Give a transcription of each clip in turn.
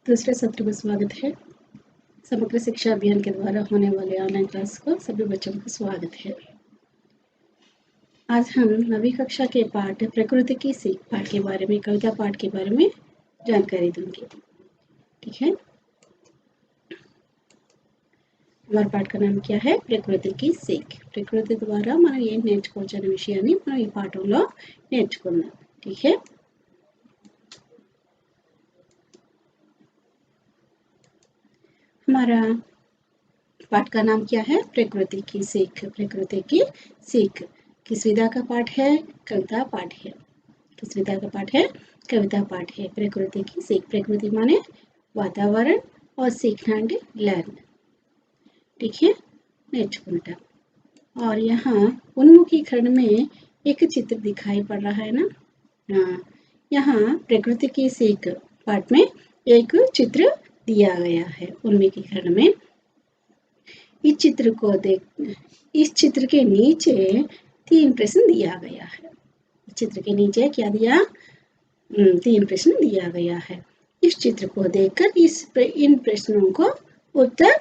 दूसरे सत्र में स्वागत है। समग्र शिक्षा अभियान के द्वारा होने वाले ऑनलाइन क्लास को सभी बच्चों का स्वागत है। आज हम 9वीं कक्षा के पाठ प्रकृति की सीख पाठ के बारे में, कविता पाठ के बारे में जानकारी दूंगी। ठीक है, हमारे पाठ का नाम क्या है? प्रकृति की सीख। ప్రకృతి ద్వారా మనం ఏం నేర్చుకోవచ్చు అనే విషయాన్ని మనం ఈ పాఠంలో నేర్చుకుందాం. ठीक है, हमारा पाठ का नाम क्या है? प्रकृति की सीख। प्रकृति की सीख किस विधा का पाठ है? कविता पाठ है। किस विधा का पाठ है? कविता पाठ है। प्रकृति की सीख, प्रकृति माने वातावरण और सीखना అంటే लर्न। ठीक है, నేర్చుకుంటా। और यहाँ उन्मुखीकरण में एक चित्र दिखाई पड़ रहा है ना। हाँ, यहाँ प्रकृति की सीख पाठ में एक चित्र दिया गया है। उन्मुखीकरण में इस चित्र को देख, इस चित्र के नीचे 3 प्रश्न दिया गया है। चित्र के नीचे क्या दिया? 3 प्रश्न दिया गया है। इस चित्र को देखकर इन प्रश्नों को उत्तर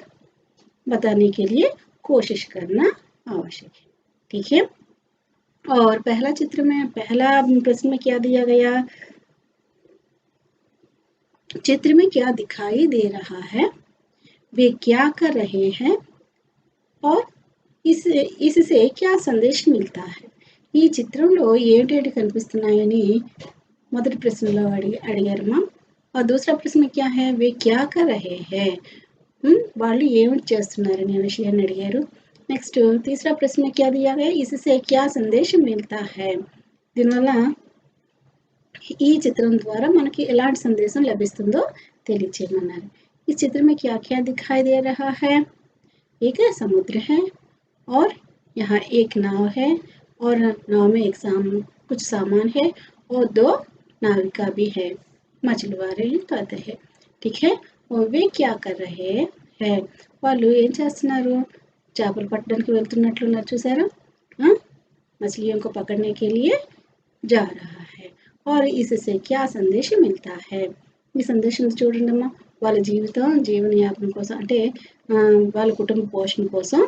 बताने के लिए कोशिश करना आवश्यक है। ठीक है, और पहला चित्र में, पहला प्रश्न में क्या दिया गया? चित्र में क्या दिखाई दे रहा है? वे क्या कर रहे हैं और इससे क्या संदेश मिलता है? ఈ చిత్రంలో ఏంటి కనిపిస్తున్నాయని మొదటి ప్రశ్నలో అడిగారమ్మా. और दूसरा प्रश्न क्या है? वे क्या कर रहे हैं, వాళ్ళు ఏమిటి చేస్తున్నారని విషయాన్ని అడిగారు. నెక్స్ట్ तीसरा प्रश्न में क्या दिया गया? इससे क्या संदेश मिलता है? దీనివల్ల ఈ చిత్రం ద్వారా మనకి ఎలాంటి సందేశం లభిస్తుందో తెలియచేయమన్నారు. इस चित्र में क्या क्या दिखाई दे रहा है? एक समुद्र है और यहाँ एक नाव है और नाव में कुछ सामान है और 2 नाविका भी है, मछुआरे कहते हैं. ठीक है, और वे क्या कर रहे हैं? వాళ్ళు ఏం చేస్తున్నారు? చేపలు పట్టడానికి వెళ్తున్నట్లున్నారు, చూసారా? मछलियों को पकड़ने के लिए जा रहा है. और इससे क्या संदेश मिलता है? ఈ సందేశం చూడండమ్మా. వాళ్ళ జీవనయాపన కోసం, అంటే వాళ్ళ కుటుంబ పోషణ కోసం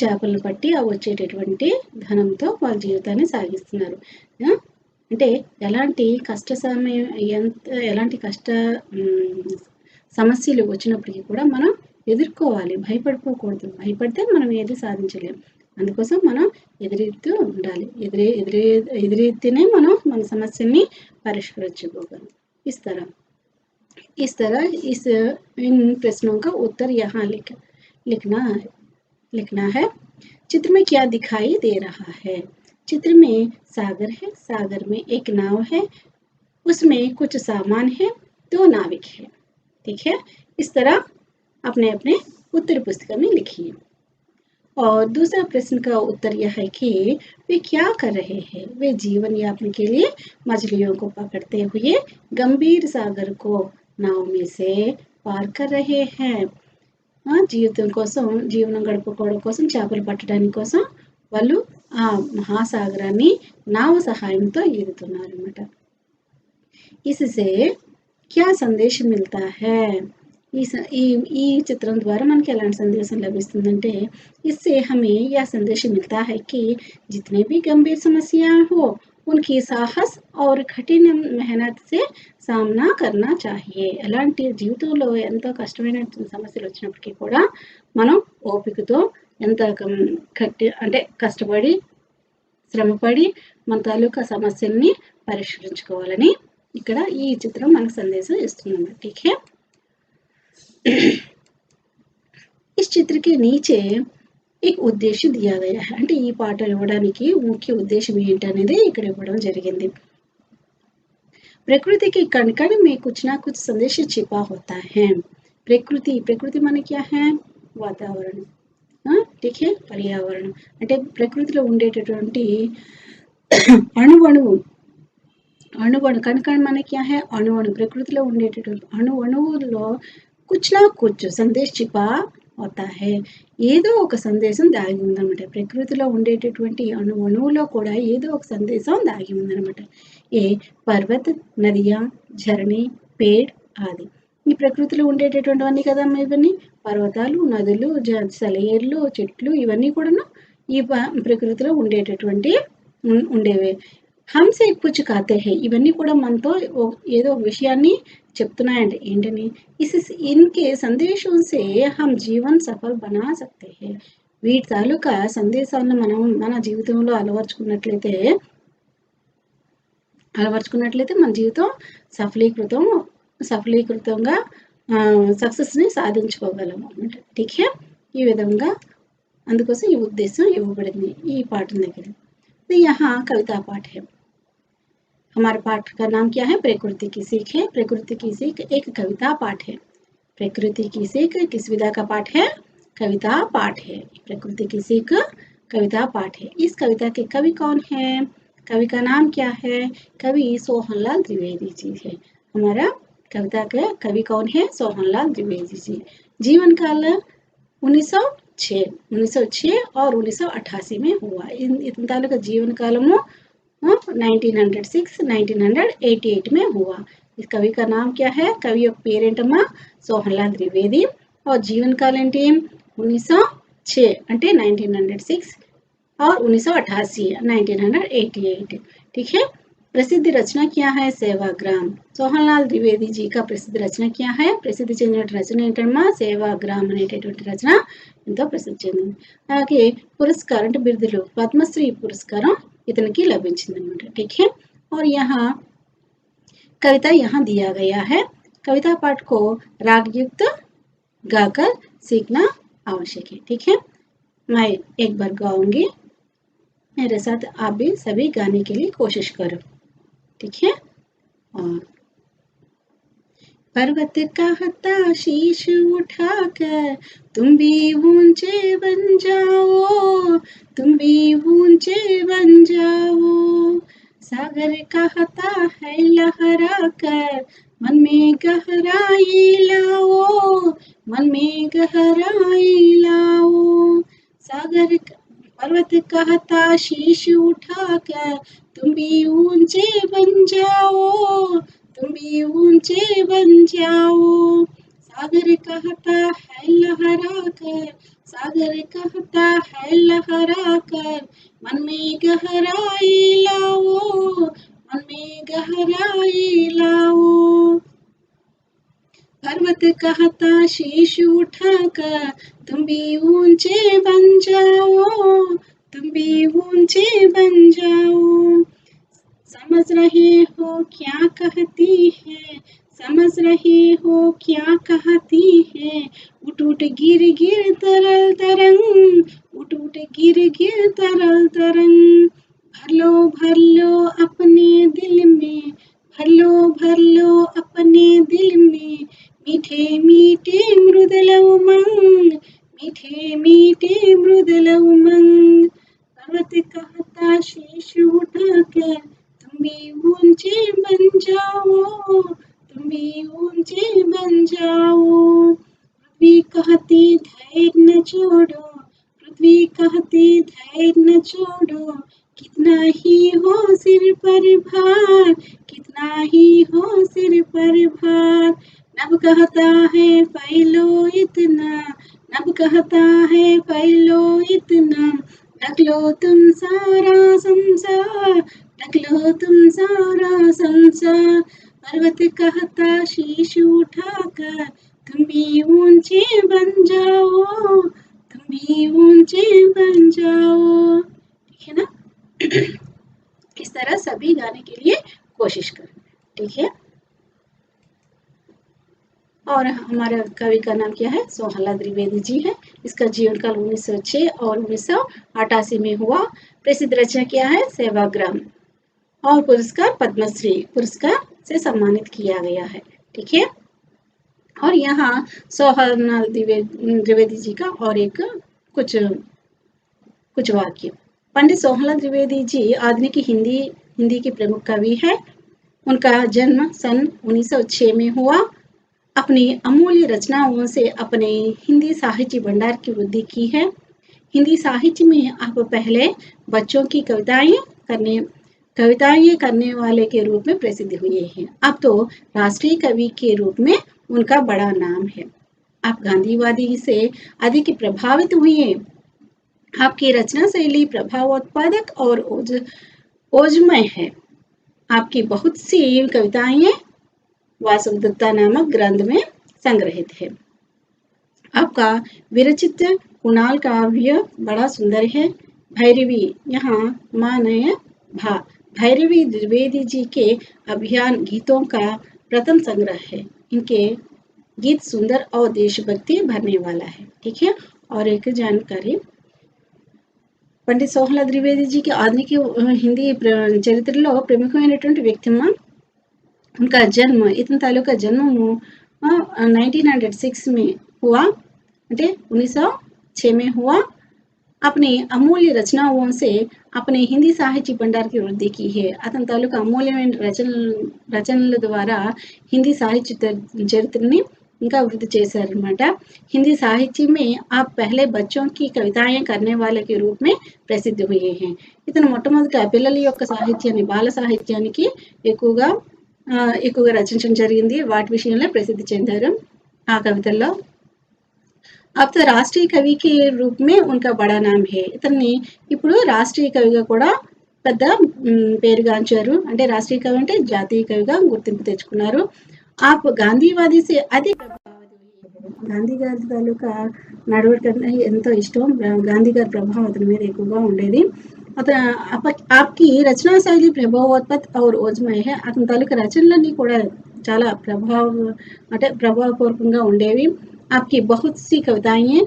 చేపలను పట్టి ఆ వచ్చేటటువంటి ధనంతో వాళ్ళ జీవితాన్ని సాగిస్తున్నారు. అంటే ఎలాంటి కష్ట సమస్యలు వచ్చినప్పటికీ కూడా మనం ఎదుర్కోవాలి, భయపడిపోకూడదు. భయపడితే మనం ఏది సాధించలేం. అందుకోసం మనం ఎదురెత్తు ఉండాలి. ఎదురెత్తినే మనం మన సమస్యల్ని పరిష్కరించుకోగలం. इस तरह इन प्रश्नों का उत्तर यहाँ लिखना है. चित्र में क्या दिखाई दे रहा है? चित्र में सागर है, सागर में एक नाव है, उसमें कुछ सामान है, 2 नाविक है. ठीक है, इस तरह अपने अपने उत्तर पुस्तिका में लिखिए. और दूसरा प्रश्न का उत्तर यह है कि वे क्या कर रहे हैं? वे जीवन यापन के लिए मछलियों को पकड़ते हुए गंभीर सागर को नाव में से पार कर रहे हैं. జీవితం కోసం, జీవనం గడుపుకోవడం కోసం, చేపలు పట్టడానికి కోసం వాళ్ళు ఆ మహాసాగరాన్ని నావ సహాయంతో ఈదుతున్నారు అన్నమాట. इससे क्या संदेश मिलता है? ఈ చిత్రం ద్వారా మనకి ఎలాంటి సందేశం లభిస్తుందంటే, इससे हमें यह संदेश मिलता है कि जितने भी गंभीर समस्याएं हो उनकी साहस और कठिन मेहनत से सामना करना चाहिए. ఎలాంటి జీవితంలో ఎంతో కష్టమైన సమస్యలు వచ్చినప్పటికీ కూడా మనం ఓపికతో ఎంత అంటే కష్టపడి శ్రమపడి మన తాలూకా సమస్యల్ని పరిష్కరించుకోవాలని ఇక్కడ ఈ చిత్రం మనకు సందేశం ఇస్తుంది. ठीक है, इस चित्र के नीचे एक उद्देश्य दिया गया है. అంటే ఈ పాట ఇవ్వడానికి ముఖ్య ఉద్దేశం ఏంటనేది ఇక్కడ ఇవ్వడం జరిగింది. प्रकृति के कण कण में कुछ ना कुछ संदेश छिपा होता है. प्रकृति माने क्या है? वातावरण. ठीक है, पर्यावरण అంటే ప్రకృతిలో ఉండేటటువంటి అణువణువు. कण माने क्या है? अणु. प्रकृतिలో ఉండేటటువంటి అణువులో कुछ ना कुछ संदेश छिपा होता है. ఏదో ఒక సందేశం దాగి ఉందన్నమాట. ప్రకృతిలో ఉండేటటువంటి అణువులో కూడా ఏదో ఒక సందేశం దాగి ఉందన్నమాట. ఏ पर्वत, नदियां, झरने, पेड़ आदि. ఈ ప్రకృతిలో ఉండేటటువంటివన్నీ కదా ఇవన్నీ పర్వతాలు, నదులు, సెలయేర్లు, చెట్లు ఇవన్నీ కూడాను ఈ ప్రకృతిలో ఉండేటటువంటి ఉండేవే. హంసే కుచ్ కాతే హై ఇవన్నీ కూడా మనతో ఏదో ఒక విషయాన్ని చెప్తున్నాయండి. ఏంటని ఇన్కే సందేశం సే హమ్ జీవన్ సఫల్ బనా సక్తే హై. వీటి తాలూకా సందేశాలను మనం మన జీవితంలో అలవర్చుకున్నట్లయితే మన జీవితం సఫలీకృతంగా సక్సెస్ని సాధించుకోగలం అన్నమాట. ఠీక్ హై. ఈ విధంగా అందుకోసం ఈ ఉద్దేశం ఇవ్వబడింది ఈ పాఠం దగ్గర. तो यहाँ कविता पाठ है. हमारे पाठ का नाम क्या है? प्रकृति की सीख है. प्रकृति की सीख एक कविता पाठ है. प्रकृति की सीख किस विधा का पाठ है? कविता पाठ है. प्रकृति की सीख कविता पाठ है. इस कविता के कवि कौन है? कवि का नाम क्या है? कवि सोहनलाल द्विवेदी जी है. हमारा कविता के कवि कौन है? सोहनलाल द्विवेदी जी. जीवन काल 1906 और 1988 में हुआ. इतने तालुका जीवन कालमो 1906 1988 में हुआ. इस कवि का नाम क्या है? कवि యొక్క పేరేంటమ్మా సోహన్లాల్ ద్వివేది. और जीवन काल ఏంటి 1906 అంటే 1906 और 1988 1988. ठीक है. प्रसिद्ध रचना क्या है? सेवाग्राम. सोहनलाल द्विवेदी जी का प्रसिद्ध रचना क्या है? ప్రసిద్ధి చెందిన రచన ఏంటమ్మా సేవాగ్రామ్ అనేటటువంటి రచన ఎంతో ప్రసిద్ధి చెందింది. అలాగే పురస్కారం అంటే బిరుదులు పద్మశ్రీ పురస్కారం इतने लभिंचिंది అన్నమాట. ठीक है. और यहाँ कविता यहाँ दिया गया है. कविता पाठ को रागयुक्त गाकर सीखना आवश्यक है. ठीक है. मैं एक बार गाऊंगी, मेरे साथ आप भी सभी गाने के लिए कोशिश करो. ठीक है. और पर्वत कहता शीश उठाकर तुम भी ऊंचे बन जाओ, तुम भी ऊंचे बन जाओ. सागर कहता है लहरा कर मन में गहराई लाओ, मन में गहराई लाओ. सागर पर्वत कहता शीश उठाकर तुम भी ऊंचे बन जाओ, तुम भी ऊंचे बन जाओ. सागर कहता है लहरा कर, सागर कहता है लहरा कर मन में गहराई लाओ, मन में गहराई लाओ. पर्वत कहता शीश उठाकर तुम भी ऊंचे बन जाओ, तुम भी ऊंचे बन जाओ. समझ रहे हो क्या कहती है, समझ रहे हो क्या कहती है. उठ उठ गिर गिर तरल तरंग, उठ उठ गिर गिर तरल तरंग. भर लो अपने दिल में, भर लो अपने दिल में. मीठे मीठे मृदुल उमंग, मीठे मीठे मृदुल उमंग. पर्वत कहता शीश उठाकर तुम भी ऊंचे बन जाओ, तुम भी ऊंचे बन जाओ. पृथ्वी कहती धैर्य न छोड़ो, पृथ्वी कहती धैर्य न छोड़ो. कितना ही हो सिर पर भार, कितना ही हो सिर पर भार. नभ कहता है फैलो इतना, नभ कहता है फैलो इतना. ढक लो तुम सारा संसार, ढक लो तुम सारा संसार. पर्वत कहता शीश उठाकर तुम भी ऊंचे बन जाओ, तुम भी ऊंचे बन जाओ. ठीक है ना. इस तरह सभी गाने के लिए कोशिश करना. ठीक है. और हमारे कवि का नाम क्या है? सोहनलाल द्विवेदी जी है. इसका जीवन काल 1906 और 1988 में हुआ. प्रसिद्ध रचना क्या है? सेवाग्राम. और पुरस्कार पद्मश्री पुरस्कार से सम्मानित किया गया है. ठीक है. और यहाँ सोहनलाल द्विवेदी जी का और एक कुछ वाक्य. पंडित सोहनलाल द्विवेदी जी आधुनिक हिंदी के प्रमुख कवि है. उनका जन्म सन 1906 में हुआ. अपनी अमूल्य रचनाओं से अपने हिंदी साहित्य भंडार की वृद्धि की है. हिंदी साहित्य में आप पहले बच्चों की कविताएं करने वाले के रूप में प्रसिद्ध हुए हैं. अब तो राष्ट्रीय कवि के रूप में उनका बड़ा नाम है। आप गांधीवादी से अधिक प्रभावित हुए। आपकी रचना शैली प्रभावोत्पादक और ओजमय है। आपकी बहुत सी कविताएं वासुदेवदत्ता नामक ग्रंथ में संग्रहित है। आपका विरचित कुणाल काव्य बड़ा सुंदर है। भैरवी यहाँ मानय भा भैरवी द्विवेदी जी के अभियान गीतों का प्रथम संग्रह है। इनके गीत सुंदर और देशभक्ति भरने वाला है। ठीक है। और एक जानकारी, పండిత్ సోహంల ద్వివేది जी की आधुनिक हिंदी చరిత్రలో ప్రముఖమైనటువంటి వ్యక్తిత్వం। उनका जन्म इतने तालु का जन्म 1906 में हुआ, 1906 में हुआ। अपने अमूल्य रचनाओं से अपने हिंदी साहित्य भंडार की वृद्धि की है। अतन तालुका अमूल्यమైన రచనల ద్వారా हिंदी साहित्य చరిత్రని ఇంకా वृद्धि చేశారన్నమాట। हिंदी साहित्य में आप पहले बच्चों की कविताएं करने वाले के रूप में प्रसिद्ध हुए हैं। ఇతను మొట్టమొదట పిల్లల యొక్క సాహిత్యాన్ని బాల సాహిత్యానికి ఎక్కువగా రచించడం జరిగింది। వాటి విషయంలో ప్రసిద్ధి చెందారు ఆ కవితల్లో। अब तो राष्ट्रीय कवि के रूप में उनका बड़ा नाम है। ఇతన్ని ఇప్పుడు రాష్ట్రీయ కవిగా కూడా పెద్ద పేరుగాంచారు। అంటే రాష్ట్రీయ కవి అంటే జాతీయ కవిగా గుర్తింపు తెచ్చుకున్నారు। आप गांधीवादी से अधिक గాంధీ గారి తాలూకా నడవడిక ఎంతో ఇష్టం। గాంధీ గారి ప్రభావం అతని మీద ఎక్కువగా ఉండేది। आपकी रचना शैली प्रभावोत्पत्त और ओजमय है। అతని తాలూకా రచనలన్నీ కూడా చాలా ప్రభావపూర్వకంగా ఉండేవి। आपकी बहुत सी कविताएं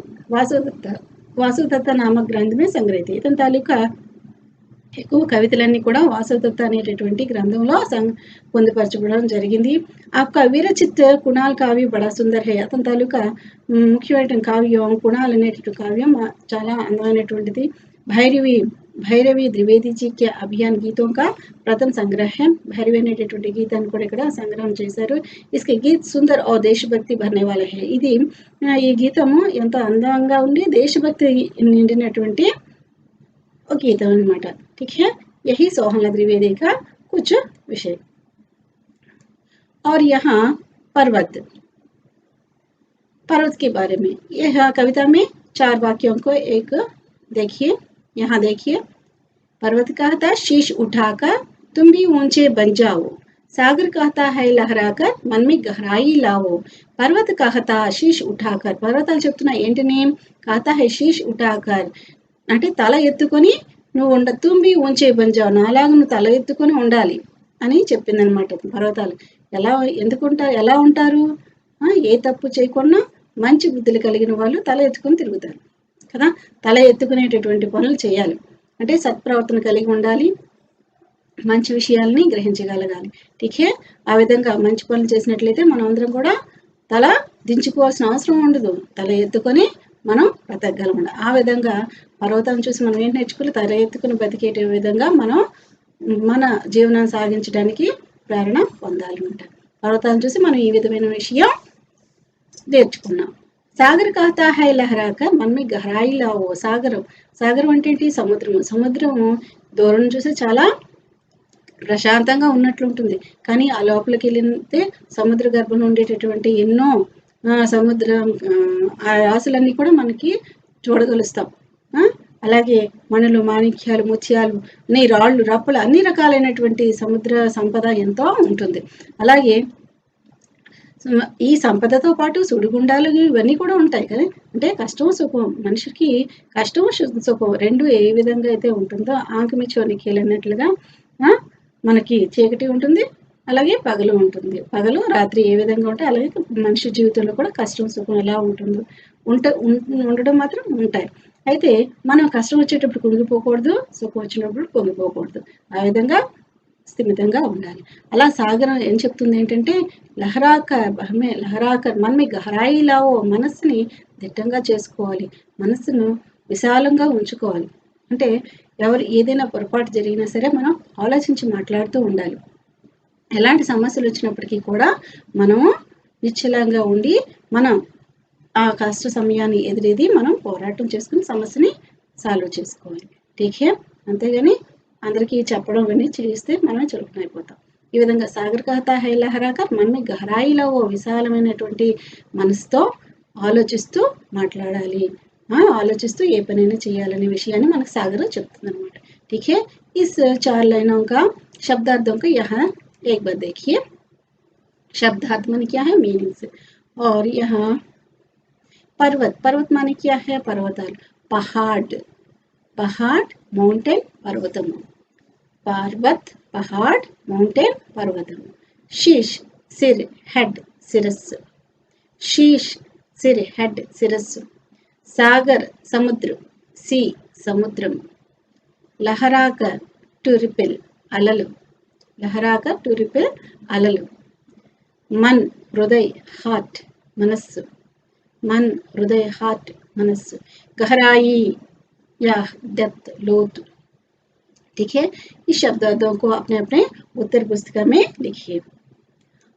वासुदत्ता नामक ग्रंथ में संग्रहित है। ఇతని తాలూకా ఎక్కువ కవితలన్నీ కూడా వాసవదత్త అనేటటువంటి గ్రంథంలో పొందుపరచబడడం జరిగింది। आपका विरचित कुणाल काव्य बड़ा सुंदर है। అతని తాలూకా ముఖ్యమైన కావ్యం కుణాల్ అనేటటువంటి కావ్యం చాలా అందమైనటువంటిది। భైరవి ద్వివేది जी के अभियान गीतों का प्रथम संग्रह है। భైరవి అనేటటువంటి గీతాన్ని కూడా ఇక్కడ సంగ్రహం చేశారు। इसके गीत सुंदर और देशभक्ति भरने वाले है। ఇది ఈ గీతము ఎంతో అందంగా ఉండి దేశభక్తి నిండినటువంటి ఒక గీతం అన్నమాట। ठीक है। यही सोहनलाल द्विवेदी का कुछ विषय। और यहाँ पर्वत के बारे में यह कविता में 4 वाक्यों को एक देखिए। यहाँ देखिए, पर्वत कहता शीश उठाकर तुम भी ऊंचे बन जाओ, सागर कहता है लहराकर मन में गहराई लाओ। पर्वत कहता शीश उठाकर, पर्वताలు చెప్తున్నా ఏంటని, कहता है शीश उठाकर అంటే తల ఎత్తుకొని నువ్వు తుంబి ఊంచే బంజావు, నాలాగా నువ్వు తల ఎత్తుకొని ఉండాలి అని చెప్పిందనమాట। పర్వతాలు ఎలా ఉంటారు, ఏ తప్పు చేయకుండా మంచి బుద్ధులు కలిగిన వాళ్ళు తల ఎత్తుకొని తిరుగుతారు కదా। తల ఎత్తుకునేటటువంటి పనులు చేయాలి అంటే సత్ప్రవర్తన కలిగి ఉండాలి, మంచి విషయాల్ని గ్రహించగలగాలి। ఠీకే। ఆ విధంగా మంచి పనులు చేసినట్లయితే మనం అందరం కూడా తల దించుకోవాల్సిన అవసరం ఉండదు, తల ఎత్తుకొని మనం బ్రతకగలం। ఆ విధంగా పర్వతాన్ని చూసి మనం ఏం నేర్చుకోవాలి, తల ఎత్తుకుని బతికే విధంగా మనం మన జీవనాన్ని సాగించడానికి ప్రేరణ పొందాలన్నమాట। పర్వతాన్ని చూసి మనం ఈ విధమైన విషయం నేర్చుకున్నాం। సాగర్ कहता है लहराकर मन में गहराई लाओ। సాగరం అంటే ఏంటి, సముద్రం దూరం చూసి చాలా ప్రశాంతంగా ఉన్నట్లుంటుంది, కానీ ఆ లోపలికి వెళ్ళితే సముద్ర గర్భంలో ఉండేటటువంటి ఎన్నో సముద్రం ఆ రాసులన్నీ కూడా మనకి చూడగలుస్తాం। అలాగే మణులు, మాణిక్యాలు, ముత్యాలు, రాళ్ళు, రప్పలు అన్ని రకాలైనటువంటి సముద్ర సంపద ఎంతో ఉంటుంది। అలాగే ఈ సంపదతో పాటు సుడిగుండాలు ఇవన్నీ కూడా ఉంటాయి కదా। అంటే కష్టం సుఖం, మనిషికి కష్టం సుఖం రెండు ఏ విధంగా అయితే ఉంటుందో ఆంకమిచ్చోనికి అన్నట్లుగా మనకి చీకటి ఉంటుంది, అలాగే పగలు ఉంటుంది। పగలు రాత్రి ఏ విధంగా ఉంటే అలాగే మనిషి జీవితంలో కూడా కష్టం సుఖం ఎలా ఉంటుందో ఉండడం మాత్రం ఉంటాయి। అయితే మనం కష్టం వచ్చేటప్పుడు కుంగిపోకూడదు, సుఖం వచ్చినప్పుడు పొంగిపోకూడదు, ఆ విధంగా స్థిమితంగా ఉండాలి। అలా సాగరం ఏం చెప్తుంది ఏంటంటే లహరాకర్ మన్మి గహరాయి లావో, మనస్సుని దిట్టంగా చేసుకోవాలి, మనస్సును విశాలంగా ఉంచుకోవాలి। అంటే ఏదైనా పొరపాటు జరిగినా సరే మనం ఆలోచించి మాట్లాడుతూ ఉండాలి। ఎలాంటి సమస్యలు వచ్చినప్పటికీ కూడా మనము నిశ్చలంగా ఉండి మనం ఆ కష్ట సమయాన్ని ఎదురేది మనం పోరాటం చేసుకుని సమస్యని సాల్వ్ చేసుకోవాలి। ఠీకే। అంతేగాని అందరికీ చెప్పడం ఇవన్నీ చేస్తే మనం చురుకునైపోతాం। ఈ విధంగా సాగర్ కహతా హై లహరాకర్ मन में గహరాయిలో ఓ విశాలమైనటువంటి మనసుతో ఆలోచిస్తూ మాట్లాడాలి, ఆలోచిస్తూ ఏ పనైనా చేయాలనే విషయాన్ని మనకు సాగర్ చెప్తుంది అనమాట. ठीक है, इस 4 लाइनों का शब्दार्थों को यहाँ एक बार देखिए. शब्दार्थ माने क्या है, मीनिंग्स. और यहाँ पर्वत, पर्वत माने क्या है, पर्वताल, पहाड़, पहाड़ माउंटेन पर्वतम, पर्वत पहाड़ माउंटेन पर्वतम. शीश सिर हेड शिरस्సు, शीश सिर हेड शिरस्సు. सागर समुद्र सी समुद्रम. लहराकर టు రిపెల్ అలలు, లహరాకర్ టు రిపెల్ అలలు. मन हृदय हार्ट मनस्सु, मन हृदय हार्ट मनस्सु. गहराई या डेप्थ लोतु. ठीक है, इस शब्दों को अपने अपने उत्तर पुस्तिका में लिखिए.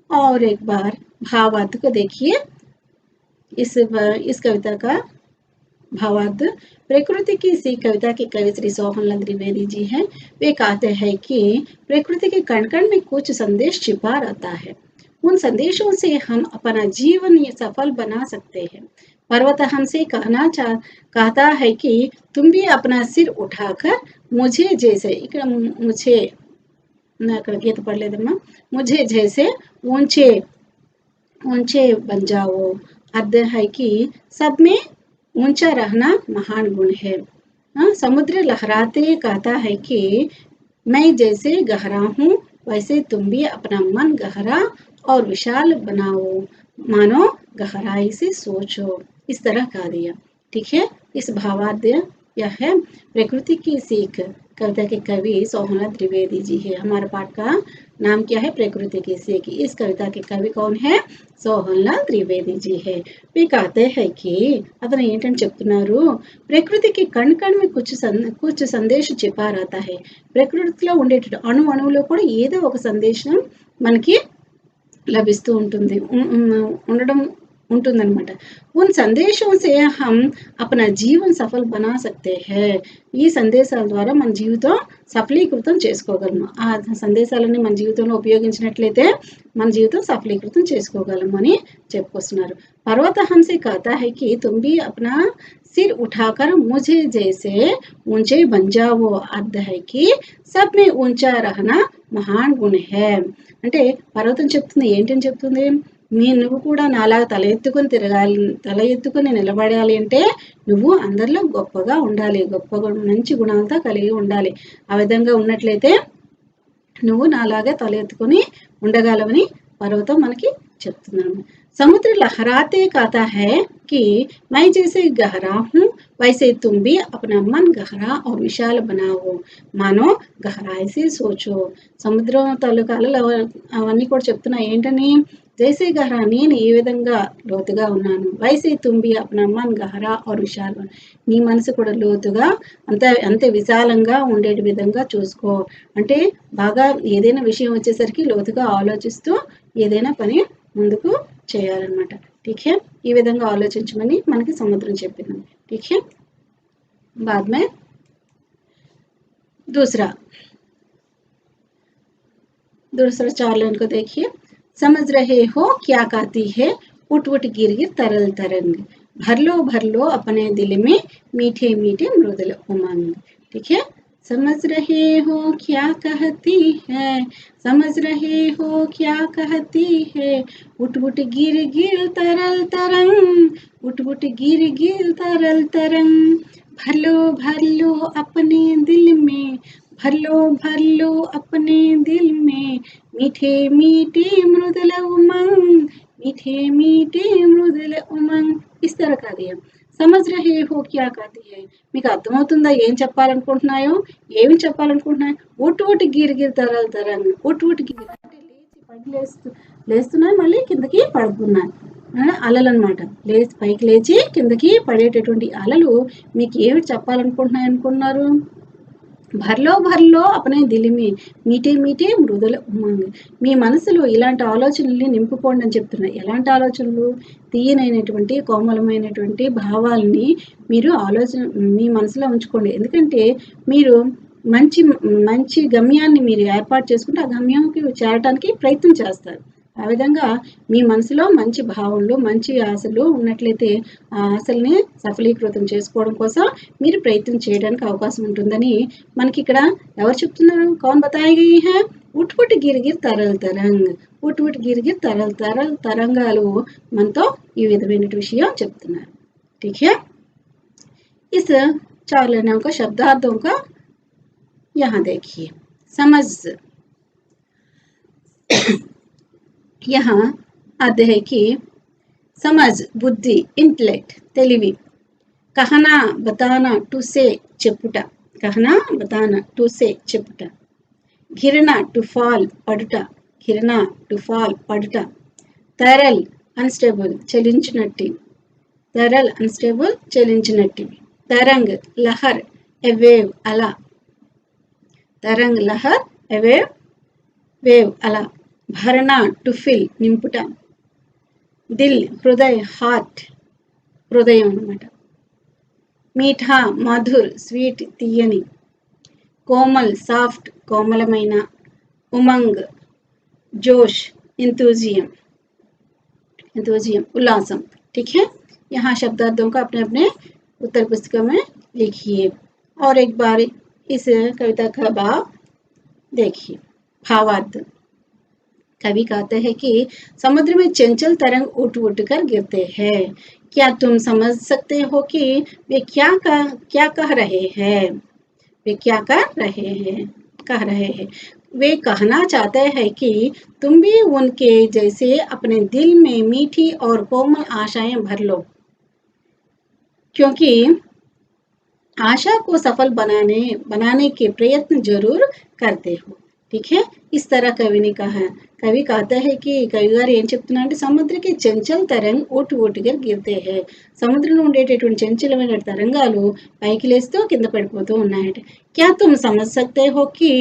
और एक बार भावार्थ को देखिए. इस कविता का भावार्थ, प्रकृति की इसी कविता की कवि श्री सोहनलाल द्विवेदी जी हैं. वे कहते हैं कि प्रकृति के कण कण में कुछ संदेश छिपा रहता है. उन संदेशों से हम अपना जीवन ये सफल बना सकते हैं. पर्वत हमसे कहता है कि तुम भी अपना सिर उठाकर मुझे जैसे, ఇక్కడ मुझे అక్కడ గీత పడలేదమ్మా, मुझे जैसे ऊंचे ऊंचे बन जाओ. अर्थ है कि सब में ऊंचा रहना महान गुण है. समुद्र लहराते कहता है कि मैं जैसे गहरा हूँ वैसे तुम भी अपना मन गहरा और विशाल बनाओ, मानो गहराई से सोचो. इस तरह कहा दिया. ठीक है, इस भावार्थ यह है प्रकृति की सीख. कविता के कवि सोहनलाल द्विवेदी जी है. हमारे पाठ का नाम क्या है, प्रकृति की सीख. इस कविता के कवि कौन है, सोहनलाल द्विवेदी जी है. वे कहते हैं कि అతను ఏంటని చెప్తున్నారు, ప్రకృతికి కణ్ కణ్ में कुछ संदेश छिपा रहता है. ప్రకృతిలో ఉండేట అణువులో కూడా ఏదో ఒక సందేశం మనకి లభిస్తూ ఉంటుంది, ఉండడం ఉంటుందన్నమాట. उन संदेशों से हम अपना जीवन सफल बना सकते हैं. ఈ సందేశాల ద్వారా మన జీవితం సఫలీకృతం చేసుకోగలము. ఆ సందేశాలని మన జీవితంలో ఉపయోగించినట్లయితే మన జీవితం సఫలీకృతం చేసుకోగలము అని చెప్పుకొస్తున్నారు. पर्वत हमसे कहता है कि तुम भी अपना सिर उठाकर मुझे जैसे ऊंचे बन जाओ. अर्थ है कि सब में ऊंचा रहना महान गुण है. అంటే పర్వతం చెప్తుంది ఏంటని చెప్తుంది, నువ్వు కూడా నాలాగా తల ఎత్తుకొని నిలబడాలి అంటే నువ్వు అందరిలో గొప్పగా ఉండాలి, గొప్పగా మంచి గుణాలతో కలిగి ఉండాలి. ఆ విధంగా ఉన్నట్లయితే నువ్వు నాలాగా తల ఎత్తుకొని ఉండగలవని పర్వతం మనకి చెప్తున్నాను. समुद्र लहराते कहता है कि मैं जैसे गहरा हूँ वैसे तुम भी अपना मन गहरा और विशाल बनाओ, मानो गहराई से सोचो. సముద్రం తాలూకా అలలు అవన్నీ కూడా చెప్తున్నాయి ఏంటని, జైసే గహరా నేను ఏ విధంగా లోతుగా ఉన్నాను, వైసే తుంబి అప్నా మన్ గహరా और విశాల్, నీ మనసు కూడా లోతుగా అంతే విశాలంగా ఉండే విధంగా చూసుకో. అంటే బాగా ఏదైనా విషయం వచ్చేసరికి లోతుగా ఆలోచిస్తూ ఏదైనా పని ముందుకు చేయాలన్నమాట. ठीक है, ఈ విధంగా ఆలోచించమని మనకి సముద్రం చెప్పింది. ठीक है, बाद में दूसरा 4 लाइन को देखिए. समझ रहे हो क्या कहती है उठ उठ गिर गिर तरल तरंग, भर लो अपने दिल में मीठे मीठे मृदुल उमंग. ठीक है, समझ रहे हो क्या कहती है, समझ रहे हो क्या कहती है उठ उठ गिर गिर तरल तरंग, उठ उठ गिर गिर तरल तरंग. भर लो अपने दिल में, भर लो अपने दिल में मीठे मीठे मृदुल उमंग, मीठे मीठे मृदुल उमंग. इस तरह का दिया. समझ रहे हो क्या कहती है, మీకు అర్థమవుతుందా ఏం చెప్పాలనుకుంటున్నాయో, ఏమి చెప్పాలనుకుంటున్నాయో. ఒట్టు ఒట్టు గిరి గిరి తరల్ తరంగ్, ఒట్టు ఒట్టు గిరి అంటే లేచి పైకి లేస్తున్నాయి మళ్ళీ కిందకి పడుతున్నాయి అలలు అనమాట. పైకి లేచి కిందకి పడేటటువంటి అలలు మీకు ఏమి చెప్పాలనుకుంటున్నాయి అనుకున్నారు. భర్లో అపనే దిలిమి మీటే మీటే మృదుల ఉమంగ్, మీ మనసులో ఇలాంటి ఆలోచనల్ని నింపుకోండి అని చెప్తున్నాయి. ఎలాంటి ఆలోచనలు, తీయనైనటువంటి కోమలమైనటువంటి భావాలని మీరు మీ మనసులో ఉంచుకోండి. ఎందుకంటే మీరు మంచి మంచి గమ్యాన్ని మీరు ఏర్పాటు చేసుకుంటే ఆ గమ్యంకి చేరడానికి ప్రయత్నం చేస్తారు. ఆ విధంగా మీ మనసులో మంచి భావనలు, మంచి ఆశలు ఉన్నట్లయితే ఆ ఆశల్ని సఫలీకృతం చేసుకోవడం కోసం మీరు ప్రయత్నం చేయడానికి అవకాశం ఉంటుందని మనకి ఇక్కడ ఎవరు చెప్తున్నారు? కౌన్ బతాయి గయి హై? ఉట్ ఉట్ గిర్ గిర్ తరల్ తరంగ్, ఉట్ ఉట్ గిర్ గిర్ తరల్ తరల్ తరంగాలు మనతో ఈ విధమైన విషయం చెప్తున్నారు. ठीक है, इस 4 लाइनों का शब्दार्थों का यहाँ देखिए। समझ, यहाँ आते हैं कि समझ बुद्धि, इंटेलेक्ट తెలివి, कहना बताना टू से చెప్పుట, कहना बताना टू से చెప్పుట, ఘిరణ టు ఫాల్ పడుట, ఘిరణ టు ఫాల్ పడుట, తరల్ అన్స్టేబుల్ చలించినట్టి, తరల్ అన్స్టేబుల్ చలించినట్టి, తరంగ్ లహర్ ఎ వేవ్ అలా, తరంగ్ లహర్ ఎ వేవ్ వేవ్ అలా, భరణ టు ఫిల్ నింపుట, దిల్ హృదయ హార్ట్ హృదయం అన్నమాట, మీఠా మధుర్ స్వీట్ తీయని, కోమల్ సాఫ్ట్ కోమలమైన, ఉమంగ్ जोश इंतुजियम इंतुजियम उल्लासम। ठीक है, यहाँ शब्दार्थों का अपने अपने उत्तर पुस्तिका में लिखिए और एक बार इस कविता का भाव देखिए। भावार्थ, कवि कहते हैं कि समुद्र में चंचल तरंग उठ उठ कर गिरते हैं, क्या तुम समझ सकते हो कि वे क्या कह रहे हैं? वे क्या कर रहे हैं? कह रहे हैं, वे कहना चाहते हैं कि तुम भी उनके जैसे अपने दिल में मीठी और कोमल आशाएं भर लो, क्योंकि आशा को सफल बनाने के प्रयत्न जरूर करते हो। ठीक है, इस तरह कवि ने कहा। कवि कहता है कि कवि గారు ఏం చెప్తున్నారంటే సముద్రకి చంచల్ తరంగ్ ఓటు ఓటుగా గిరితే హై, సముద్రంలో ఉండేటటువంటి చంచలమైన తరంగాలు పైకి లేస్తూ కింద పడిపోతూ ఉన్నాయట. क्या तुम समझ सकते हो कि,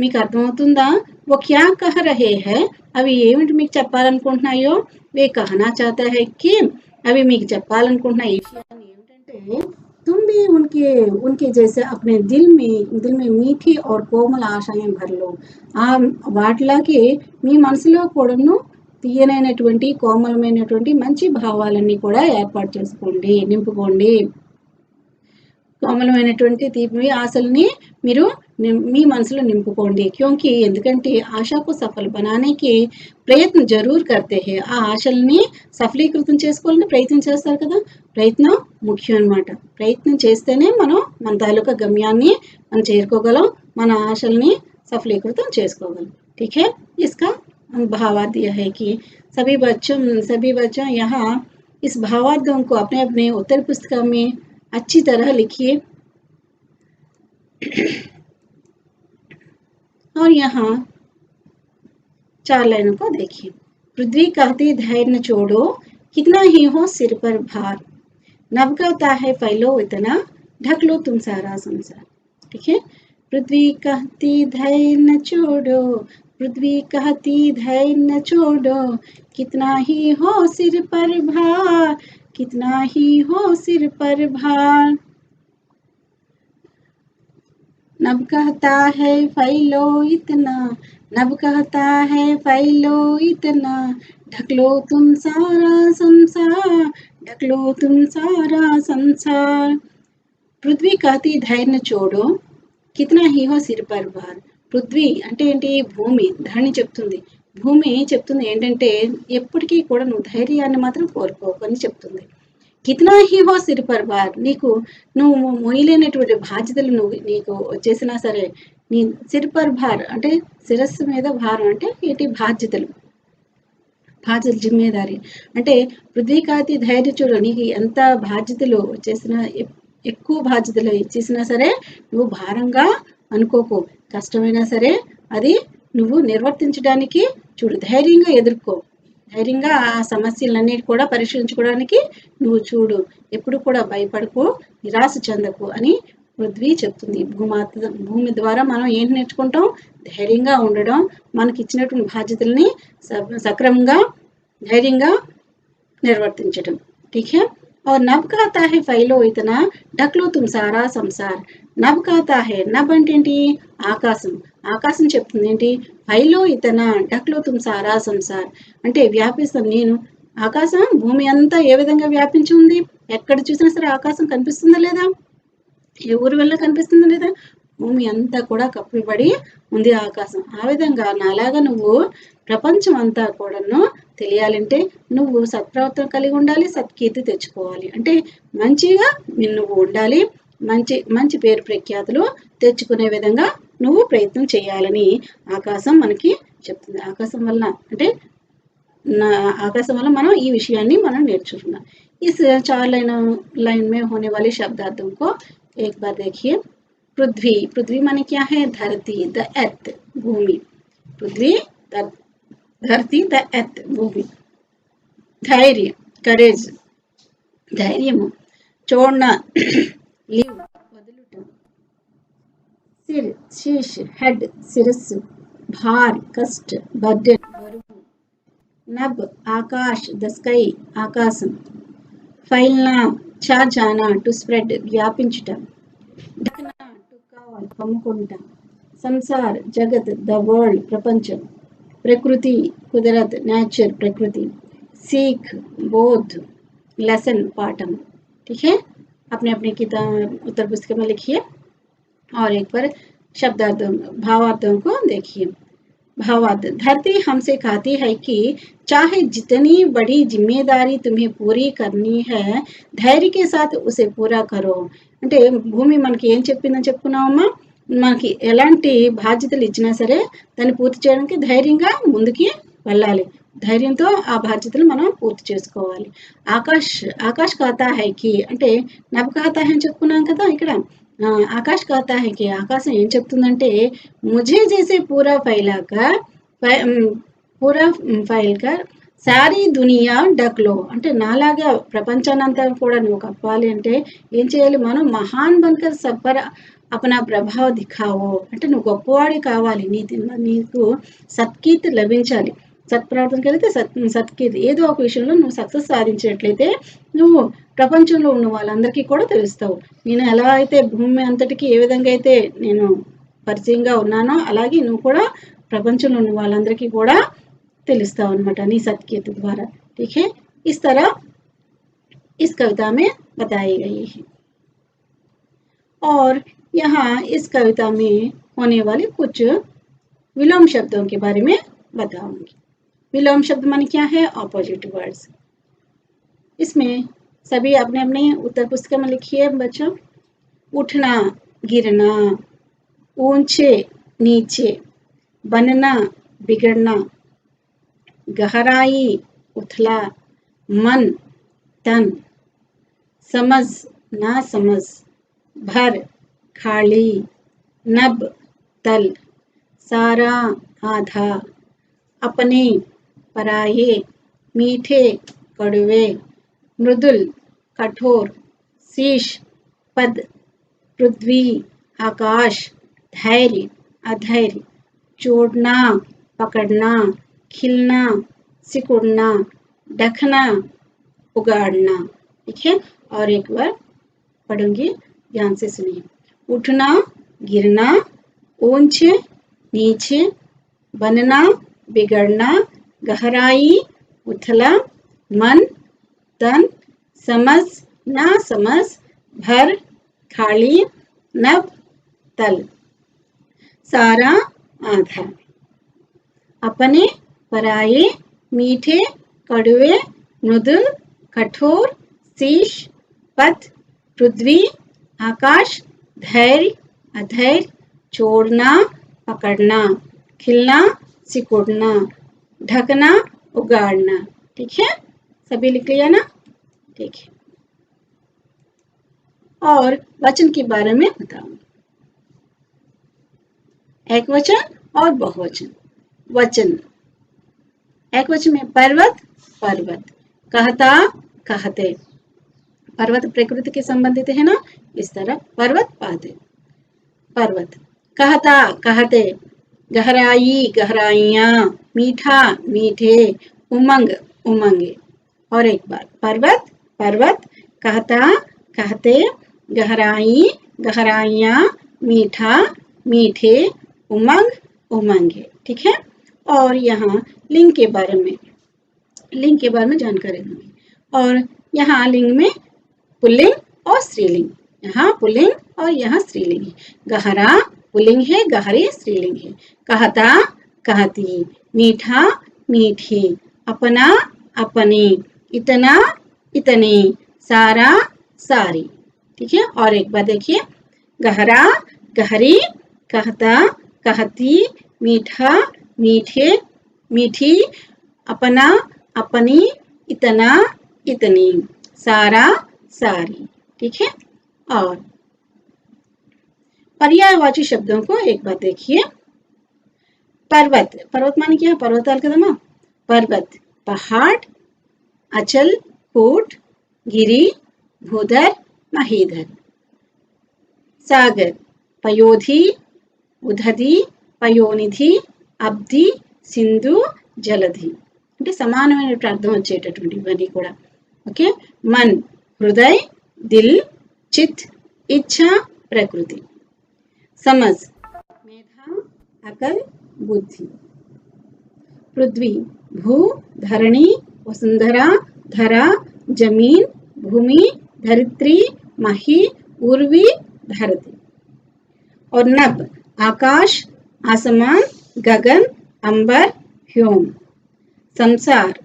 మీకు అర్థమవుతుందా, वो क्या कह रहे हैं, అవి ఏమిటి మీకు చెప్పాలనుకుంటున్నాయో, वे कहना चाहता है कि, అవి మీకు చెప్పాలనుకుంటున్న ఈ విషయాన్ని ఏమిటంటే, तुम भी उनके उनके जैसे अपने दिल में मीठी और कोमल ఆశయం भर लो, ఆ వాటిలాగే మీ మనసులో కూడాను తీయనైనటువంటి కోమలమైనటువంటి మంచి భావాలన్నీ కూడా ఏర్పాటు చేసుకోండి, నింపుకోండి. కోమలమైనటువంటి తీపి ఆశల్ని మీరు మీ మనసులో నింపుకోండి. క్యోంకి ఎందుకంటే ఆశకు సఫల్ బనానేకి ప్రయత్న జరూర్ కర్తే హై, ఆ ఆశల్ని సఫలీకృతం చేసుకోవాలని ప్రయత్నం చేస్తారు కదా, ప్రయత్నం ముఖ్యం అన్నమాట. ప్రయత్నం చేస్తేనే మనం మన తాలూకా గమ్యాన్ని మనం చేరుకోగలం, మన ఆశల్ని సఫలీకృతం చేసుకోగలం. ठीक है, इसका भावार्थ यह है कि सभी बच्चों यहाँ इस भावार्थों को अपने अपने उत्तर पुस्तिका में अच्छी तरह लिखिए और यहाँ 4 लाइनों को देखिए। पृथ्वी कहती धैर्य न छोड़ो, कितना ही हो सिर पर भार, नभ कहता है फैलो इतना, ढक लो तुम सारा संसार। ठीक है, पृथ्वी कहती धैर्य न छोड़ो, पृथ्वी कहती धैर्य न छोड़ो, कितना ही हो सिर पर भार, कितना ही हो सिर पर भार, नभ कहता है फैलो इतना, नभ कहता है फैलो इतना, ढक लो तुम सारा संसार, ढक लो तुम सारा संसार। పృథ్వీ कहती धैर्य न छोड़ो, कितना ही हो सिर पर भार, పృథ్వీ అంటే ఏంటి, భూమి, ధరణి చెప్తుంది. భూమి చెప్తుంది ఏంటంటే ఎప్పటికీ కూడా నువ్వు ధైర్యాన్ని మాత్రం కోరుకోకని చెప్తుంది. కితనా హీ హో సిర్ పర్ భార్, నువ్వు మోయలేనటువంటి బాధ్యతలు నీకు వచ్చేసినా సరే, నీ సిర్ పర్ భార్ అంటే శిరస్సు మీద భారం అంటే ఏంటి, బాధ్యతలు జిమ్మేదారి అంటే పృథ్వీ కాతి ధైర్య చూడు, నీకు ఎంత బాధ్యతలు వచ్చేసినా, ఎక్కువ బాధ్యతలు ఇచ్చేసినా సరే నువ్వు భారంగా అనుకోకు, కష్టమైనా సరే అది నువ్వు నిర్వర్తించడానికి చూడు, ధైర్యంగా ఎదుర్కో, ధైర్యంగా ఆ సమస్యలన్నిటి కూడా పరిష్కరించుకోవడానికి నువ్వు చూడు, ఎప్పుడు కూడా భయపడకు, నిరాశ చెందకు అని పృథ్వీ చెప్తుంది. భూమి ద్వారా మనం ఏంటి నేర్చుకుంటాం, ధైర్యంగా ఉండడం, మనకి ఇచ్చినటువంటి బాధ్యతల్ని సక్రమంగా ధైర్యంగా నిర్వర్తించడం. ठीक है, और नभ कहता है फैलो इतना ढक लो तुम सारा సంసార్ నబ్ कहता है నబ్ అంటే ఏంటి ఆకాశం ఆకాశం చెప్తుంది ఏంటి ఫైలో ఇతనా ఢక్లో తుమ్ సారా సంసార్ అంటే వ్యాపిస్తాం నేను ఆకాశం భూమి అంతా ఏ విధంగా వ్యాపించి ఉంది ఎక్కడ చూసినా సరే ఆకాశం కనిపిస్తుందా లేదా ఏ ఊరు వల్ల కనిపిస్తుందా లేదా భూమి అంతా కూడా కప్పిబడి ఉంది ఆకాశం ఆ విధంగా నాలాగా నువ్వు ప్రపంచం అంతా కూడాను తెలియాలంటే నువ్వు సత్ప్రవర్తన కలిగి ఉండాలి సత్కీర్తి తెచ్చుకోవాలి అంటే మంచిగా నువ్వు ఉండాలి మంచి మంచి పేరు ప్రఖ్యాతులు తెచ్చుకునే విధంగా నువ్వు ప్రయత్నం చేయాలని ఆకాశం మనకి చెప్తుంది ఆకాశం వల్ల అంటే आकाशम वल्ल మనం ఈ విషయాన్ని మనం నేర్చుకున్నాం इस 4 लाइन में होने वाले शब्दार्थों को एक बार देखिए पृथ्वी पृथ्वी माने क्या है धरती द अर्थ भूमि पृथ्वी धरती द अर्थ भूमि धैर्य करेज धैर्यము छोड़ना लीव వదులుట सिर शीश हेड सिरस्సు भार कष्ट बर्डन बरुవు नभ आकाश द स्काई आकाशम फैलना छा जाना टू स्प्रेड व्यापिंచుట ढकना टू कवर कम्मुకుంట संसार जगत द वर्ल्ड प्रपंचम प्रकृति कुदरत नेचर प्रकृति सीख बोध लेसन पाठम ठीक है अपने अपने किताब उत्तर पुस्तिका में लिखिए और एक बार शब्दार्थों भावार्थों को देखिए भावार्थ धरती हमसे कहती है कि चाहे जितनी बड़ी जिम्मेदारी तुम्हें पूरी करनी है धैर्य के साथ उसे पूरा करो అంటే భూమి మనకి ఏం చెప్పిందని చెప్పుకున్నామమ్మా మనకి ఎలాంటి బాధ్యతలు ఇచ్చినా సరే దాన్ని పూర్తి చేయడానికి ధైర్యంగా ముందుకి వెళ్ళాలి ధైర్యంతో ఆ బాధ్యతలు మనం పూర్తి చేసుకోవాలి ఆకాశ్ कहता है कि అంటే నభ్ कहता है అని చెప్పుకున్నాం కదా ఇక్కడ आकाश कहता है कि आकाशం ఏం చెప్తుందంటే मुझे जैसे पूरा फैलकर सारी दुनिया डकलो అంటే నాలాగా ప్రపంచానంతా కూడా నువ్వు కప్పాలి అంటే ఏం చేయాలి మనం మహాన్ బన్కర్ सब पर अपना प्रभाव दिखाओ అంటే నువ్వు గొప్పవాడి కావాలి నీకు సత్కీర్తి లభించాలి సత్ప్రవర్తన కలిగితే సత్కీర్తి ఏదో ఒక విషయంలో నువ్వు సక్సెస్ సాధించినట్లయితే నువ్వు ప్రపంచంలో ఉన్న వాళ్ళందరికీ కూడా తెలుస్తావు నేను ఎలా అయితే భూమి అంతటికి ఏ విధంగా అయితే నేను పరిచయంగా ఉన్నానో అలాగే నువ్వు కూడా ప్రపంచంలో ఉన్న వాళ్ళందరికీ కూడా తెలుస్తావు అన్నమాట నీ సత్కీర్తి ద్వారా ठीक है इस तरह इस कविता में बताई गई है और यहाँ इस कविता में होने वाले कुछ विलोम शब्दों के बारे में बताऊंगी विलोम शब्द माने क्या है ऑपोजिट वर्ड्स इसमें सभी अपने अपने उत्तर पुस्तिका में लिखिए बच्चों उठना गिरना ऊंचे नीचे बनना बिगड़ना गहराई उथला मन तन समझ ना समझ भर खाली नब तल सारा आधा अपने पराये मीठे कड़वे मृदुल कठोर शीश पद पृथ्वी आकाश धैर्य अधैर्य छोड़ना पकड़ना खिलना सिकुड़ना ढकना उगाड़ना ठीक है और एक बार पढ़ूंगी ध्यान से सुनिए उठना गिरना ऊंचे नीचे बनना बिगड़ना गहराई उथला मन तन समझ ना समझ भर खाली नब तल सारा आधा अपने पराये मीठे कड़वे मृदुल कठोर शीश पद पृथ्वी आकाश धैर्य अधैर्य छोड़ना पकड़ना खिलना सिकुड़ना ढकना उगाड़ना ठीक है सभी लिख लिया ना ठीक है और वचन के बारे में बताऊंगी एक वचन और बहुवचन वचन एक वचन में पर्वत पर्वत कहता कहते पर्वत प्रकृति के संबंधित है ना इस तरह पर्वत पाते पर्वत कहता कहते गहराई गहराइयां मीठा मीठे उमंग उमंगे और एक बार पर्वत पर्वत कहता, कहते, गहराई, गहराइयाँ, मीठा, मीठे, उमंग, उमंगे। ठीक है। और यहाँ लिंग के बारे में जानकारी दूंगी। और यहाँ लिंग में पुल्लिंग और स्त्रीलिंग, यहाँ पुल्लिंग और यहाँ स्त्रीलिंग है। गहरा पुल्लिंग है, गहरी स्त्रीलिंग है। कहता, कहती, मीठा, मीठी, अपना, अपनी, इतना, इतनी, सारा, सारी। ठीक है। और एक बार देखिए, गहरा, गहरी, कहता, कहती, मीठा, मीठे, मीठी, अपना, अपनी, इतना, इतनी, सारा, सारी। ठीक है। और पर्यायवाची शब्दों को एक बार देखिए। पर्वत, पर्वत माने क्या? पर्वताल कदमा, पर्वत, पहाड़, अचल, कोट, गिरी, भूधर, महीधर। सागर, पयोधि, ఉదధి, పయోనిధి, అబ్ధి, సింధు, జలధి. అంటే సమానమైన అర్థం వచ్చేటటువంటి ఇవన్నీ కూడా. ఓకే. మన్, హృదయ్, దిల్, చిత్, ఇచ్ఛ, ప్రకృతి. समझ, मेधा, अकल, बुद्धि. पृथ्वी, भू, धरणी, वसुंधरा, धरा, जमीन, भूमि, धरित्री, मही, उर्वी, धरती. और नभ, आकाश, आसमान, गगन, अंबर, व्योम. संसार,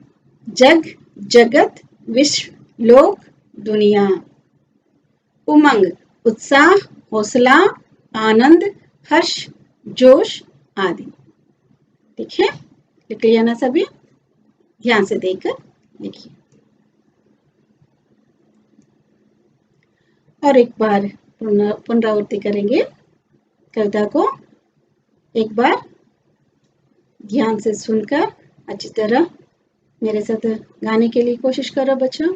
जग, जगत, विश्व, लोक, दुनिया. उमंग, उत्साह, हौसला, आनंद, हर्ष, जोश आदि. ठीक है। लिख लिया ना सभी? ध्यान से देखकर लिखिए। और एक बार पुनरावृत्ति करेंगे कविता को। एक बार ध्यान से सुनकर अच्छी तरह मेरे साथ गाने के लिए कोशिश करो बच्चों।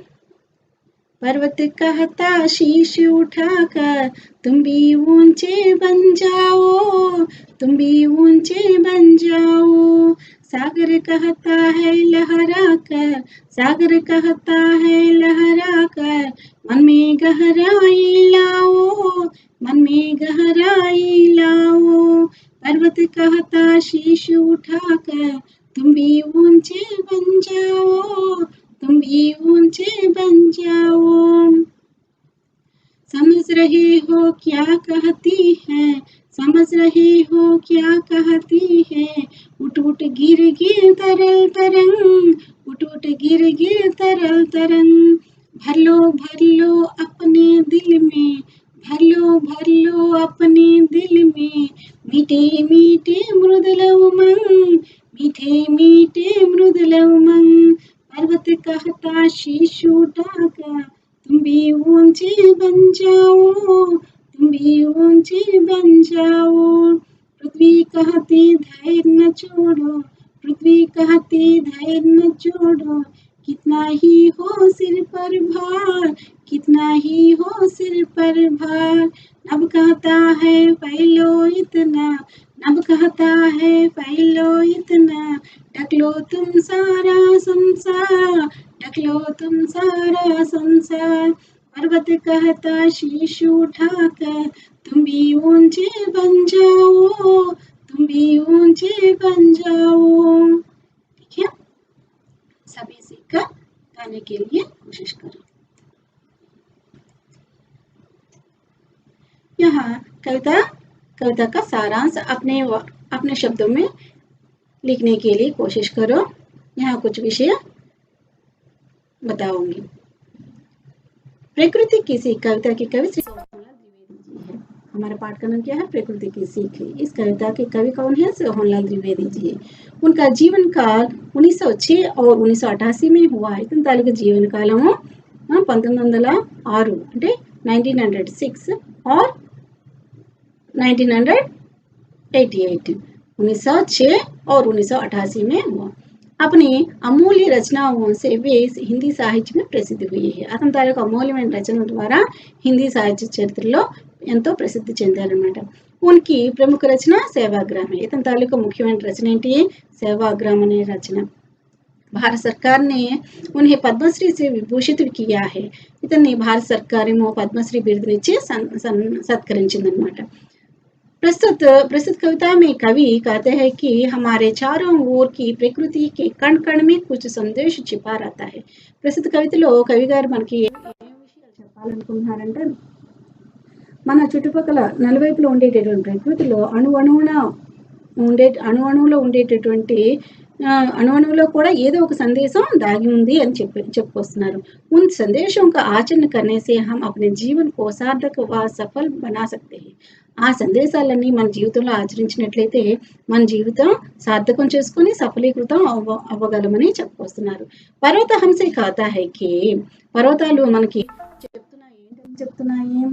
पर्वत कहता शीश उठाकर तुम भी ऊंचे बन जाओ, तुम भी ऊंचे बन जाओ. सागर कहता है लहरा कर, सागर कहता है लहरा कर, मन में गहराई लाओ, मन में गहराई लाओ. पर्वत कहता शीश उठाकर तुम भी ऊंचे बन जाओ, तुम भी ऊंचे बन जाओ. समझ रहे हो क्या कहती है, समझ रहे हो क्या कहती है. उठ उठ गिर गिर तरल तरंग, उठ उठ गिर गिर तरल तरंग. भर लो अपने दिल में, भर लो अपने दिल में. मीठे मीठे मृदुल उमंग, मीठे मीठे मृदुल उमंग. पर्वत कहता शीश उठाकर तुम भी ऊंचे बन जाओ, तुम भी ऊंचे बन जाओ. पृथ्वी कहती धैर्य न छोड़ो, पृथ्वी कहती धैर्य न छोड़ो. कितना ही हो सिर पर भार, कितना ही हो सिर पर भार. नभ कहता है फैलो इतना, नभ कहता है फैलो इतना. ढक लो तुम सारा संसार, ढक लो तुम सारा संसार. पर्वत कहता शीश उठाकर तुम भी ऊंचे बन जाओ, तुम भी ऊंचे बन जाओ. ठीक है। सभी सीखकर गाने के लिए कोशिश करो। यहाँ कविता का सारांश अपने शब्दों में लिखने के लिए कोशिश करो। यहाँ कुछ विषय बताऊंगी। प्रकृति की सीख, कविता की कवि श्री सोहनलाल द्विवेदी जी है। हमारा पाठ का नाम क्या है? प्रकृति की सीख है। इस कविता के कवि कौन है? सोहनलाल द्विवेदी जी है। उनका जीवन काल 1906 और 1988 में हुआ है. ఇతని తాలూకు జీవన కాలము 1906 అంటే 1906 और 1988, 1906 और 1988 में हुआ. अपनी అమూల్య రచనాओं से वे हिंदी साहित्य में प्रसिद्ध हुई है. అతని తాలూకు అమూల్యమైన రచనల ద్వారా హిందీ సాహిత్య చరిత్రలో ఎంతో ప్రసిద్ధి చెందారన్నమాట. उनकी प्रमुख रचना सेवाग्राम है. ఇతని తాలూకు ముఖ్యమైన రచన ఏంటి? సేవాగ్రామ్ అనే రచన. భారత सरकार ने उन्हें పద్మశ్రీ से विभूषित किया है ఇతన్ని భారత सरकार ఏమో పద్మశ్రీ బిరుదునిచ్చి సత్కరించిందనమాట प्रस्तुत कविता में कवि कहते हैं कि हमारे चारों ओर की प्रकृति के कण कण में कुछ संदेश छिपा रहता है ప్రస్తుత కవితలో కవి గారు మనకి ఏ విషయాలు చెప్పాలనుకుంటున్నారంటే మన చుట్టుపక్కల నలువైపులో ఉండేటటువంటి ప్రకృతిలో అణువణువులో ఉండేటటువంటి अणुअणुవులో కూడా ఏదో ఒక సందేశం దాగి ఉంది అని చెప్పుకొస్తున్నారు उन संदेशों का आचरण करने से हम अपने जीवन को सार्थक व सफल बना सकते हैं ఆ సందేశాలన్నీ మన జీవితంలో ఆచరించినట్లయితే మన జీవితం సార్థకం చేసుకొని సఫలీకృతం అవ్వగలమని చెప్పుకొస్తున్నారు పర్వత హంసే कहता है कि పర్వతాలు మనకి చెప్తున్నాయి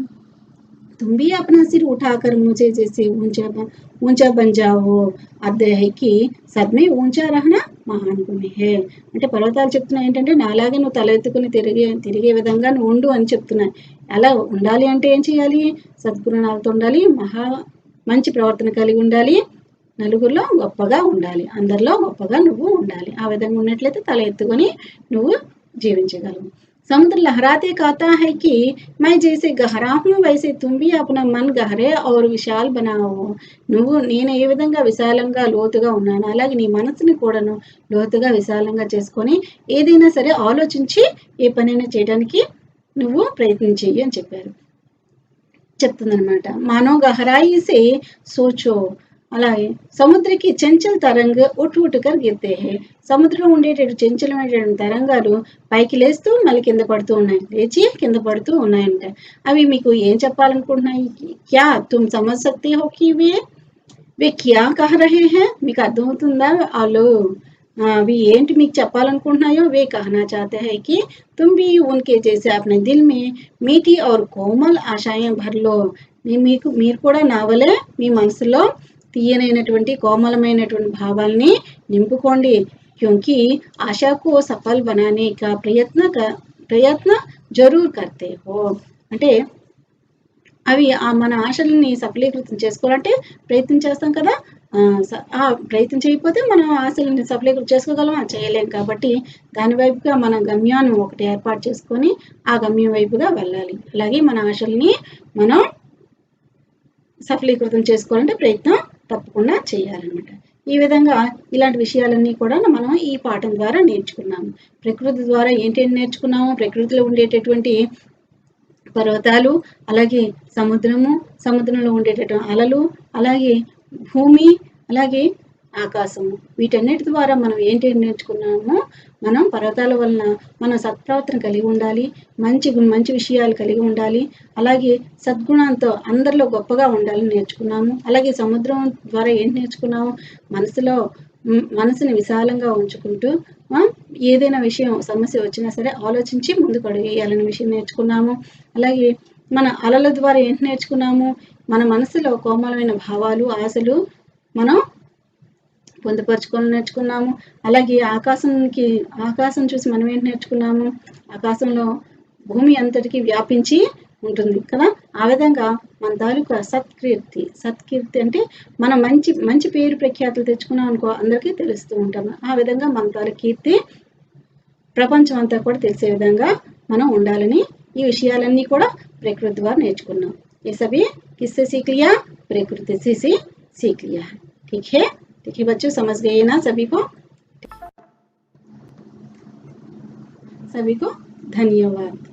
तुम भी अपना सिर उठाकर मुझे जैसे ऊंचा बन जाओ అర్థం है कि సద్మే ऊंचा रहना महान गुण है అంటే పర్వతాలు చెప్తున్నాయి ఏంటంటే నాలాగే నువ్వు తల ఎత్తుకుని తిరిగే విధంగా నువ్వు ఉండు అని చెప్తున్నాయి అలా ఉండాలి అంటే ఏం చేయాలి సద్గుణాలతో ఉండాలి మంచి ప్రవర్తన కలిగి ఉండాలి నలుగురిలో గొప్పగా ఉండాలి అందరిలో గొప్పగా నువ్వు ఉండాలి ఆ విధంగా ఉన్నట్లయితే తల ఎత్తుకొని నువ్వు జీవించగలవు समुद्र लहराते कहता है कि मैं जैसे गहरा हूँ वैसे तुम भी अपना मन गहरे और विशाल बनाओ నువ్వు నేను ఏ విధంగా విశాలంగా లోతుగా ఉన్నాను అలాగే నీ మనసుని కూడాను లోతుగా విశాలంగా చేసుకొని ఏదైనా సరే ఆలోచించి ఏ పనైనా చేయడానికి నువ్వు ప్రయత్నం చెయ్యి అని చెప్తుందన్నమాట మానో గహరాయి సే సోచో అలాగే సముద్రకి చంచల్ తరంగ ఉట్టుకర్ గిర్తే హే సముద్రంలో ఉండేటటువంటి చంచలమైనటువంటి తరంగాలు పైకి లేస్తూ మళ్ళీ కింద పడుతూ ఉన్నాయి లేచి కింద పడుతూ ఉన్నాయంట అవి మీకు ఏం చెప్పాలనుకుంటున్నాయి క్యా తుమ్ సమజ్ సక్తే హో కి వే క్యా కహ రహే హై మీకు అర్థమవుతుందా వాళ్ళు అవి ఏంటి మీకు చెప్పాలనుకుంటున్నాయో వే कहना चाहते हैं कि तुम भी उनके जैसे अपने दिल में मीठी और कोमल आशाएं भर लो మీరు కూడా నా వలె మీ మనసులో తీయనైనటువంటి కోమలమైనటువంటి భావాల్ని నింపుకోండి क्योंकि आशा को सफल बनाने का प्रयत्न जरूर करते हो అంటే అవి మన ఆశల్ని సఫలీకృతం చేసుకోవాలంటే ప్రయత్నం చేస్తాం కదా ఆ ప్రయత్నం చేయకపోతే మనం ఆశల్ని సఫలీకృతం చేసుకోగలమా చేయలేం కాబట్టి దాని వైపుగా మన గమ్యాన్ని ఒకటి ఏర్పాటు చేసుకొని ఆ గమ్యం వైపుగా వెళ్ళాలి అలాగే మన ఆశల్ని మనం సఫలీకృతం చేసుకోవాలంటే ప్రయత్నం తప్పకుండా చేయాలన్నమాట ఈ విధంగా ఇలాంటి విషయాలన్నీ కూడా మనం ఈ పాఠం ద్వారా నేర్చుకున్నాము ప్రకృతి ద్వారా ఏంటేంటి నేర్చుకున్నాము ప్రకృతిలో ఉండేటటువంటి పర్వతాలు అలాగే సముద్రంలో ఉండేటటువంటి అలలు అలాగే భూమి అలాగే ఆకాశము వీటన్నిటి ద్వారా మనం ఏంటి నేర్చుకున్నామో మనం పర్వతాల వలన మనం సత్ప్రవర్తన కలిగి ఉండాలి మంచి విషయాలు కలిగి ఉండాలి అలాగే సద్గుణంతో అందరిలో గొప్పగా ఉండాలని నేర్చుకున్నాము అలాగే సముద్రం ద్వారా ఏంటి నేర్చుకున్నాము మనసుని విశాలంగా ఉంచుకుంటూ ఏదైనా సమస్య వచ్చినా సరే ఆలోచించి ముందుకు అడుగేయాలనే విషయం నేర్చుకున్నాము అలాగే మన అలల ద్వారా ఏంటి నేర్చుకున్నాము మన మనసులో కోమలమైన భావాలు ఆశలు మనం పొందుపరుచుకొని నేర్చుకున్నాము అలాగే ఆకాశం చూసి మనం ఏంటి నేర్చుకున్నాము ఆకాశంలో భూమి అంతటికి వ్యాపించి ఉంటుంది కదా ఆ విధంగా మన తాలూకా సత్కీర్తి అంటే మనం మంచి పేరు ప్రఖ్యాతులు తెచ్చుకున్నాం అనుకో అందరికీ తెలుస్తూ ఉంటాము ఆ విధంగా మన తాలూకు కీర్తి ప్రపంచం అంతా కూడా తెలిసే విధంగా మనం ఉండాలని ఈ విషయాలన్నీ కూడా ప్రకృతి ద్వారా నేర్చుకున్నాం ये सभी किससे सीख लिया प्रकृति से सीख लिया ठीक है बच्चों समझ गए ना सभी को धन्यवाद।